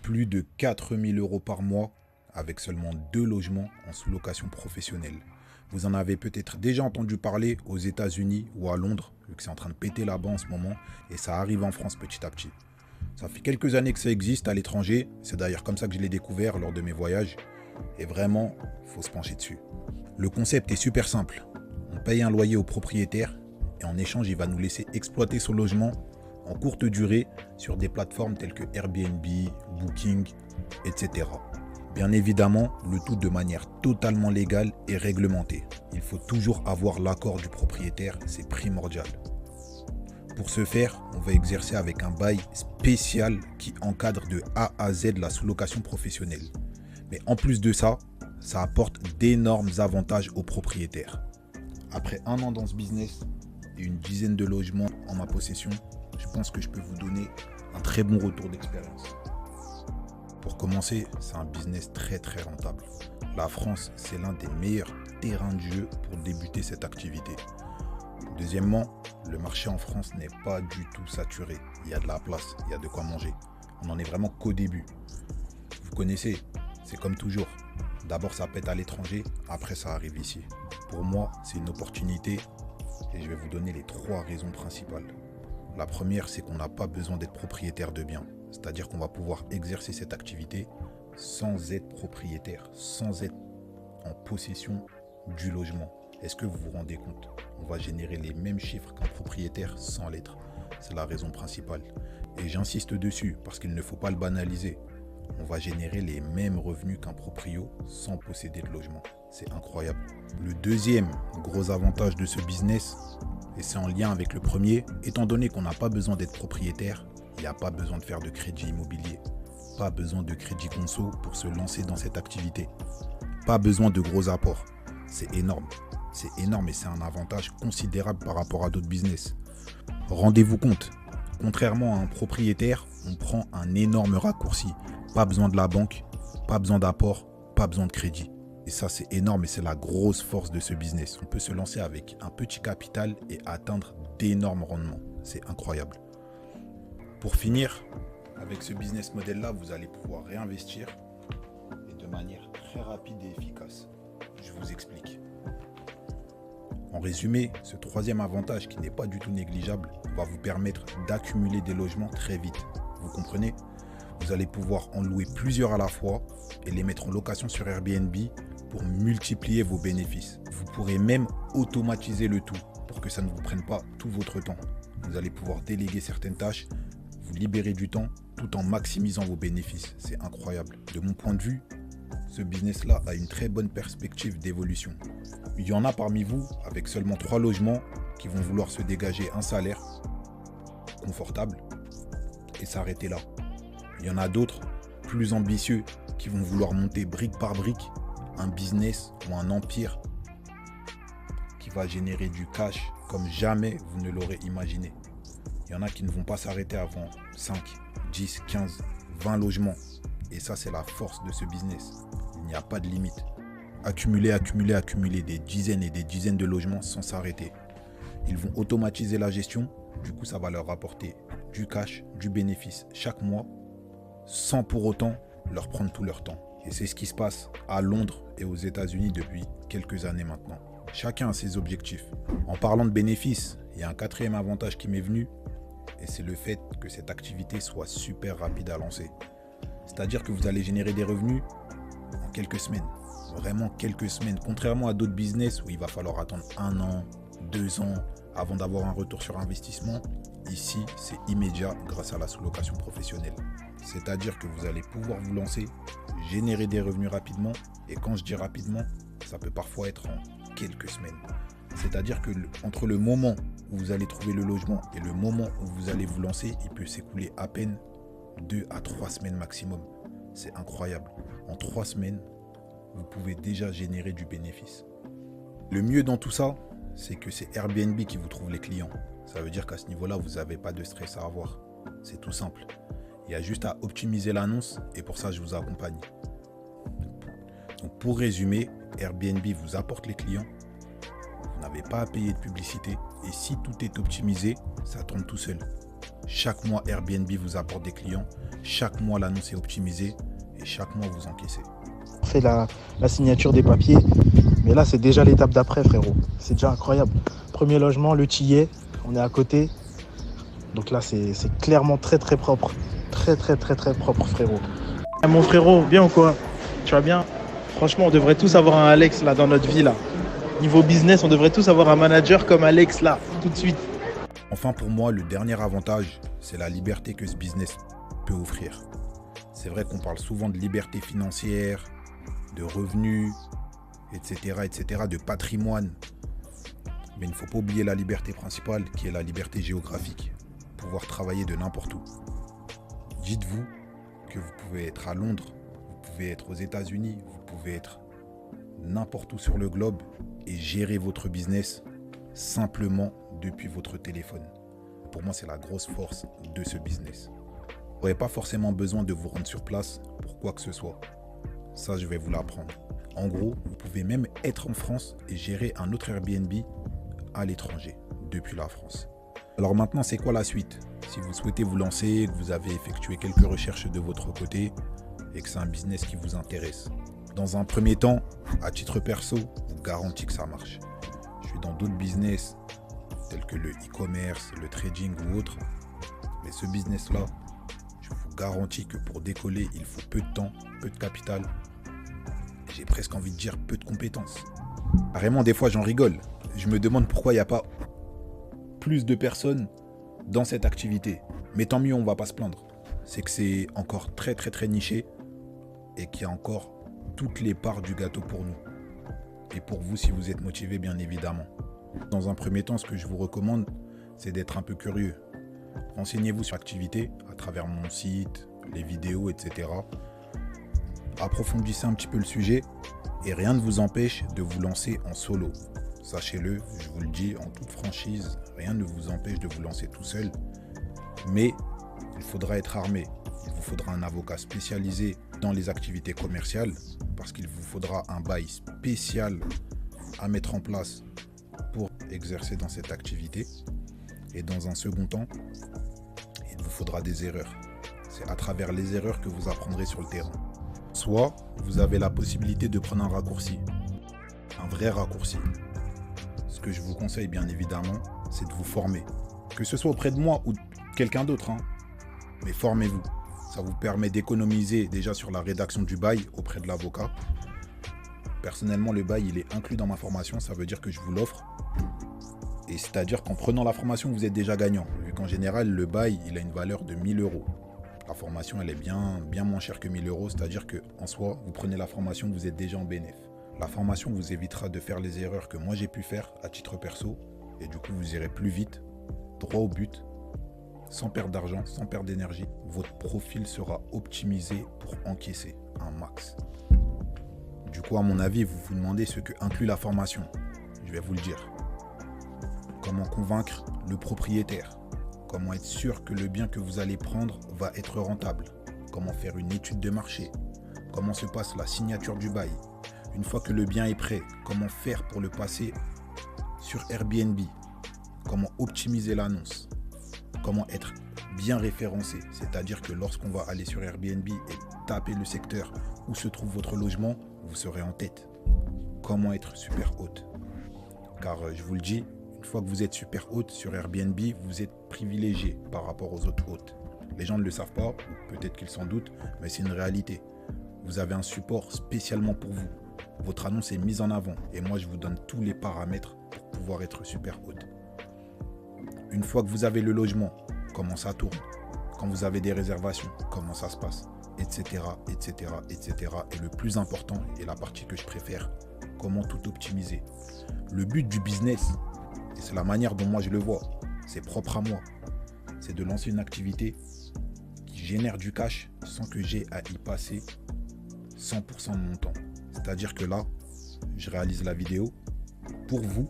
plus de 4 000 € par mois avec seulement 2 logements en sous-location professionnelle. Vous en avez peut-être déjà entendu parler aux États-Unis ou à Londres, vu que c'est en train de péter là-bas en ce moment, et ça arrive en France petit à petit. Ça fait quelques années que ça existe à l'étranger, c'est d'ailleurs comme ça que je l'ai découvert lors de mes voyages, et vraiment, il faut se pencher dessus. Le concept est super simple. On paye un loyer au propriétaire, et en échange, il va nous laisser exploiter son logement en courte durée sur des plateformes telles que Airbnb, Booking, etc. Bien évidemment, le tout de manière totalement légale et réglementée. Il faut toujours avoir l'accord du propriétaire, c'est primordial. Pour ce faire, on va exercer avec un bail spécial qui encadre de A à Z la sous-location professionnelle. Mais en plus de ça, ça apporte d'énormes avantages aux propriétaires. Après 1 an dans ce business et une dizaine de logements en ma possession, je pense que je peux vous donner un très bon retour d'expérience. Pour commencer, c'est un business très rentable. La France, c'est l'un des meilleurs terrains de jeu pour débuter cette activité. Deuxièmement, le marché en France n'est pas du tout saturé. Il y a de la place, il y a de quoi manger. On n'en est vraiment qu'au début. Vous connaissez, c'est comme toujours. D'abord ça pète à l'étranger, après ça arrive ici. Pour moi, c'est une opportunité et je vais vous donner les 3 raisons principales. La première, c'est qu'on n'a pas besoin d'être propriétaire de biens. C'est-à-dire qu'on va pouvoir exercer cette activité sans être propriétaire, sans être en possession du logement. Est-ce que vous vous rendez compte? On va générer les mêmes chiffres qu'un propriétaire sans l'être. C'est la raison principale. Et j'insiste dessus parce qu'il ne faut pas le banaliser. On va générer les mêmes revenus qu'un proprio sans posséder de logement. C'est incroyable. Le deuxième gros avantage de ce business, et c'est en lien avec le premier, étant donné qu'on n'a pas besoin d'être propriétaire, il n'y a pas besoin de faire de crédit immobilier. Pas besoin de crédit conso pour se lancer dans cette activité. Pas besoin de gros apports. C'est énorme. C'est énorme et c'est un avantage considérable par rapport à d'autres business. Rendez-vous compte, contrairement à un propriétaire, on prend un énorme raccourci. Pas besoin de la banque, pas besoin d'apport, pas besoin de crédit. Et ça, c'est énorme et c'est la grosse force de ce business. On peut se lancer avec un petit capital et atteindre d'énormes rendements. C'est incroyable. Pour finir, avec ce business model-là, vous allez pouvoir réinvestir et de manière très rapide et efficace. Je vous explique. En résumé, ce troisième avantage qui n'est pas du tout négligeable va vous permettre d'accumuler des logements très vite. Vous comprenez ? Vous allez pouvoir en louer plusieurs à la fois et les mettre en location sur Airbnb pour multiplier vos bénéfices. Vous pourrez même automatiser le tout pour que ça ne vous prenne pas tout votre temps. Vous allez pouvoir déléguer certaines tâches, vous libérer du temps tout en maximisant vos bénéfices. C'est incroyable. De mon point de vue, ce business-là a une très bonne perspective d'évolution. Il y en a parmi vous avec seulement 3 logements qui vont vouloir se dégager un salaire confortable et s'arrêter là. Il y en a d'autres plus ambitieux qui vont vouloir monter brique par brique un business ou un empire qui va générer du cash comme jamais vous ne l'aurez imaginé. Il y en a qui ne vont pas s'arrêter avant 5, 10, 15, 20 logements. Et ça, c'est la force de ce business. Il n'y a pas de limite. Accumuler des dizaines et des dizaines de logements sans s'arrêter. Ils vont automatiser la gestion. Du coup, ça va leur rapporter du cash, du bénéfice chaque mois, sans pour autant leur prendre tout leur temps. Et c'est ce qui se passe à Londres et aux États-Unis depuis quelques années maintenant. Chacun a ses objectifs. En parlant de bénéfices, il y a un 4e avantage qui m'est venu, et c'est le fait que cette activité soit super rapide à lancer. C'est-à-dire que vous allez générer des revenus en quelques semaines. Vraiment quelques semaines. Contrairement à d'autres business où il va falloir attendre 1 an, 2 ans avant d'avoir un retour sur investissement, ici c'est immédiat grâce à la sous-location professionnelle. C'est-à-dire que vous allez pouvoir vous lancer, générer des revenus rapidement, et quand je dis rapidement, ça peut parfois être en quelques semaines. C'est-à-dire que entre le moment où vous allez trouver le logement et le moment où vous allez vous lancer, il peut s'écouler à peine 2 à 3 semaines maximum. C'est incroyable. En 3 semaines, vous pouvez déjà générer du bénéfice. Le mieux dans tout ça, c'est que c'est Airbnb qui vous trouve les clients. Ça veut dire qu'à ce niveau-là, vous n'avez pas de stress à avoir. C'est tout simple. Il y a juste à optimiser l'annonce et pour ça, je vous accompagne. Donc pour résumer, Airbnb vous apporte les clients. Vous n'avez pas à payer de publicité et si tout est optimisé, ça tourne tout seul. Chaque mois, Airbnb vous apporte des clients. Chaque mois, l'annonce est optimisée. Et chaque mois, vous encaissez. On fait la signature des papiers. Mais là, c'est déjà l'étape d'après, frérot. C'est déjà incroyable. Premier logement, le Tillet. On est à côté. Donc là, c'est clairement très, très propre. Très, très, très, très propre, frérot. Mon frérot, bien ou quoi? Tu vas bien? Franchement, on devrait tous avoir un Alex là dans notre vie là. Niveau business, on devrait tous avoir un manager comme Alex là, tout de suite. Enfin, pour moi, le dernier avantage, c'est la liberté que ce business peut offrir. C'est vrai qu'on parle souvent de liberté financière, de revenus, etc., de patrimoine. Mais il ne faut pas oublier la liberté principale, qui est la liberté géographique. Pouvoir travailler de n'importe où. Dites-vous que vous pouvez être à Londres, vous pouvez être aux États-Unis, vous pouvez être n'importe où sur le globe et gérer votre business simplement depuis votre téléphone. Pour moi, c'est la grosse force de ce business. Vous n'aurez pas forcément besoin de vous rendre sur place pour quoi que ce soit. Ça, je vais vous l'apprendre. En gros, vous pouvez même être en France et gérer un autre Airbnb à l'étranger, depuis la France. Alors maintenant, c'est quoi la suite? Si vous souhaitez vous lancer, que vous avez effectué quelques recherches de votre côté et que c'est un business qui vous intéresse. Dans un premier temps, à titre perso, je vous garantis que ça marche. Je suis dans d'autres business tels que le e-commerce, le trading ou autre. Mais ce business-là, je vous garantis que pour décoller, il faut peu de temps, peu de capital. J'ai presque envie de dire peu de compétences. Carrément, des fois, j'en rigole. Je me demande pourquoi il n'y a pas plus de personnes dans cette activité. Mais tant mieux, on ne va pas se plaindre. C'est que c'est encore très, très, très niché et qu'il y a encore toutes les parts du gâteau pour nous. Et pour vous, si vous êtes motivé, bien évidemment. Dans un premier temps, ce que je vous recommande, c'est d'être un peu curieux. Renseignez-vous sur l'activité à travers mon site, les vidéos, etc. Approfondissez un petit peu le sujet et rien ne vous empêche de vous lancer en solo. Sachez-le, je vous le dis en toute franchise, rien ne vous empêche de vous lancer tout seul. Mais il faudra être armé. Il vous faudra un avocat spécialisé dans les activités commerciales parce qu'il vous faudra un bail spécial à mettre en place pour exercer dans cette activité. Et dans un second temps, il vous faudra des erreurs. C'est à travers les erreurs que vous apprendrez sur le terrain. Soit vous avez la possibilité de prendre un raccourci, un vrai raccourci. Ce que je vous conseille bien évidemment, c'est de vous former. Que ce soit auprès de moi ou de quelqu'un d'autre, mais formez-vous. Ça vous permet d'économiser déjà sur la rédaction du bail auprès de l'avocat. Personnellement, le bail, il est inclus dans ma formation, ça veut dire que je vous l'offre. Et c'est-à-dire qu'en prenant la formation, vous êtes déjà gagnant. Vu qu'en général, le bail, il a une valeur de 1 000 €. La formation, elle est bien moins chère que 1 000 €. C'est-à-dire qu'en soi, vous prenez la formation, vous êtes déjà en bénéf. La formation vous évitera de faire les erreurs que moi j'ai pu faire à titre perso. Et du coup, vous irez plus vite, droit au but, sans perdre d'argent, sans perdre d'énergie. Votre profil sera optimisé pour encaisser un max. Du coup, à mon avis, vous vous demandez ce que inclut la formation. Je vais vous le dire. Comment convaincre le propriétaire? Comment être sûr que le bien que vous allez prendre va être rentable? Comment faire une étude de marché? Comment se passe la signature du bail? Une fois que le bien est prêt, comment faire pour le passer sur Airbnb? Comment optimiser l'annonce? Comment être bien référencé? C'est-à-dire que lorsqu'on va aller sur Airbnb et taper le secteur où se trouve votre logement, vous serez en tête. Comment être super hôte? Car je vous le dis, une fois que vous êtes super hôte sur Airbnb, vous êtes privilégié par rapport aux autres hôtes. Les gens ne le savent pas, ou peut-être qu'ils s'en doutent, mais c'est une réalité. Vous avez un support spécialement pour vous. Votre annonce est mise en avant et moi je vous donne tous les paramètres pour pouvoir être super hôte. Une fois que vous avez le logement, comment ça tourne? Quand vous avez des réservations, comment ça se passe? Etc, etc, etc. Et le plus important, et la partie que je préfère, comment tout optimiser. Le but du business, et c'est la manière dont moi je le vois, c'est propre à moi, c'est de lancer une activité qui génère du cash sans que j'ai à y passer 100% de mon temps. C'est-à-dire que là, je réalise la vidéo pour vous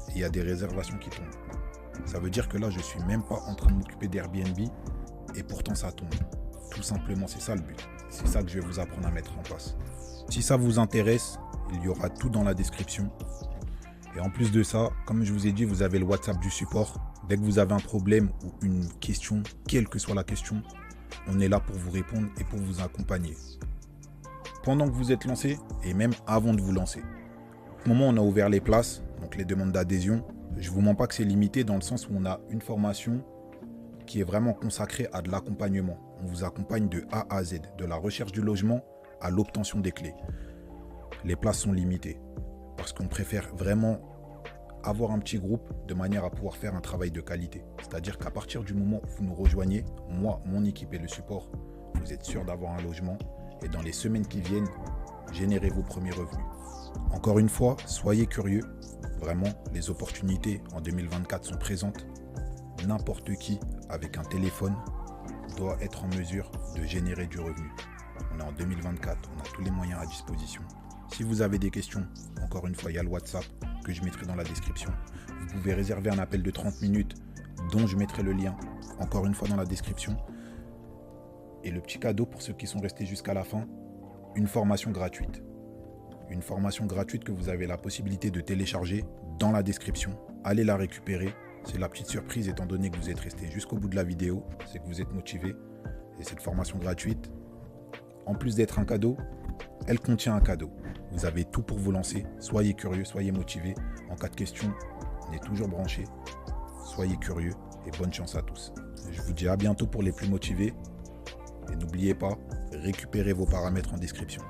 et il y a des réservations qui tombent. Ça veut dire que là, je ne suis même pas en train de m'occuper d'Airbnb et pourtant ça tombe. Tout simplement, c'est ça le but. C'est ça que je vais vous apprendre à mettre en place. Si ça vous intéresse, il y aura tout dans la description. Et en plus de ça, comme je vous ai dit, vous avez le WhatsApp du support. Dès que vous avez un problème ou une question, quelle que soit la question, on est là pour vous répondre et pour vous accompagner. Pendant que vous êtes lancé et même avant de vous lancer. Au moment où on a ouvert les places, donc les demandes d'adhésion, je ne vous mens pas que c'est limité dans le sens où on a une formation qui est vraiment consacrée à de l'accompagnement. On vous accompagne de A à Z, de la recherche du logement à l'obtention des clés. Les places sont limitées parce qu'on préfère vraiment avoir un petit groupe de manière à pouvoir faire un travail de qualité. C'est-à-dire qu'à partir du moment où vous nous rejoignez, moi, mon équipe et le support, vous êtes sûr d'avoir un logement et dans les semaines qui viennent, générez vos premiers revenus. Encore une fois, soyez curieux. Vraiment, les opportunités en 2024 sont présentes. N'importe qui, avec un téléphone, doit être en mesure de générer du revenu. On est en 2024, on a tous les moyens à disposition. Si vous avez des questions, encore une fois, il y a le WhatsApp que je mettrai dans la description. Vous pouvez réserver un appel de 30 minutes dont je mettrai le lien, encore une fois, dans la description. Et le petit cadeau pour ceux qui sont restés jusqu'à la fin, une formation gratuite. Une formation gratuite que vous avez la possibilité de télécharger dans la description. Allez la récupérer. C'est la petite surprise étant donné que vous êtes resté jusqu'au bout de la vidéo. C'est que vous êtes motivé. Et cette formation gratuite, en plus d'être un cadeau, elle contient un cadeau. Vous avez tout pour vous lancer. Soyez curieux, soyez motivé. En cas de question, on est toujours branché. Soyez curieux et bonne chance à tous. Je vous dis à bientôt pour les plus motivés. Et n'oubliez pas, récupérez vos paramètres en description.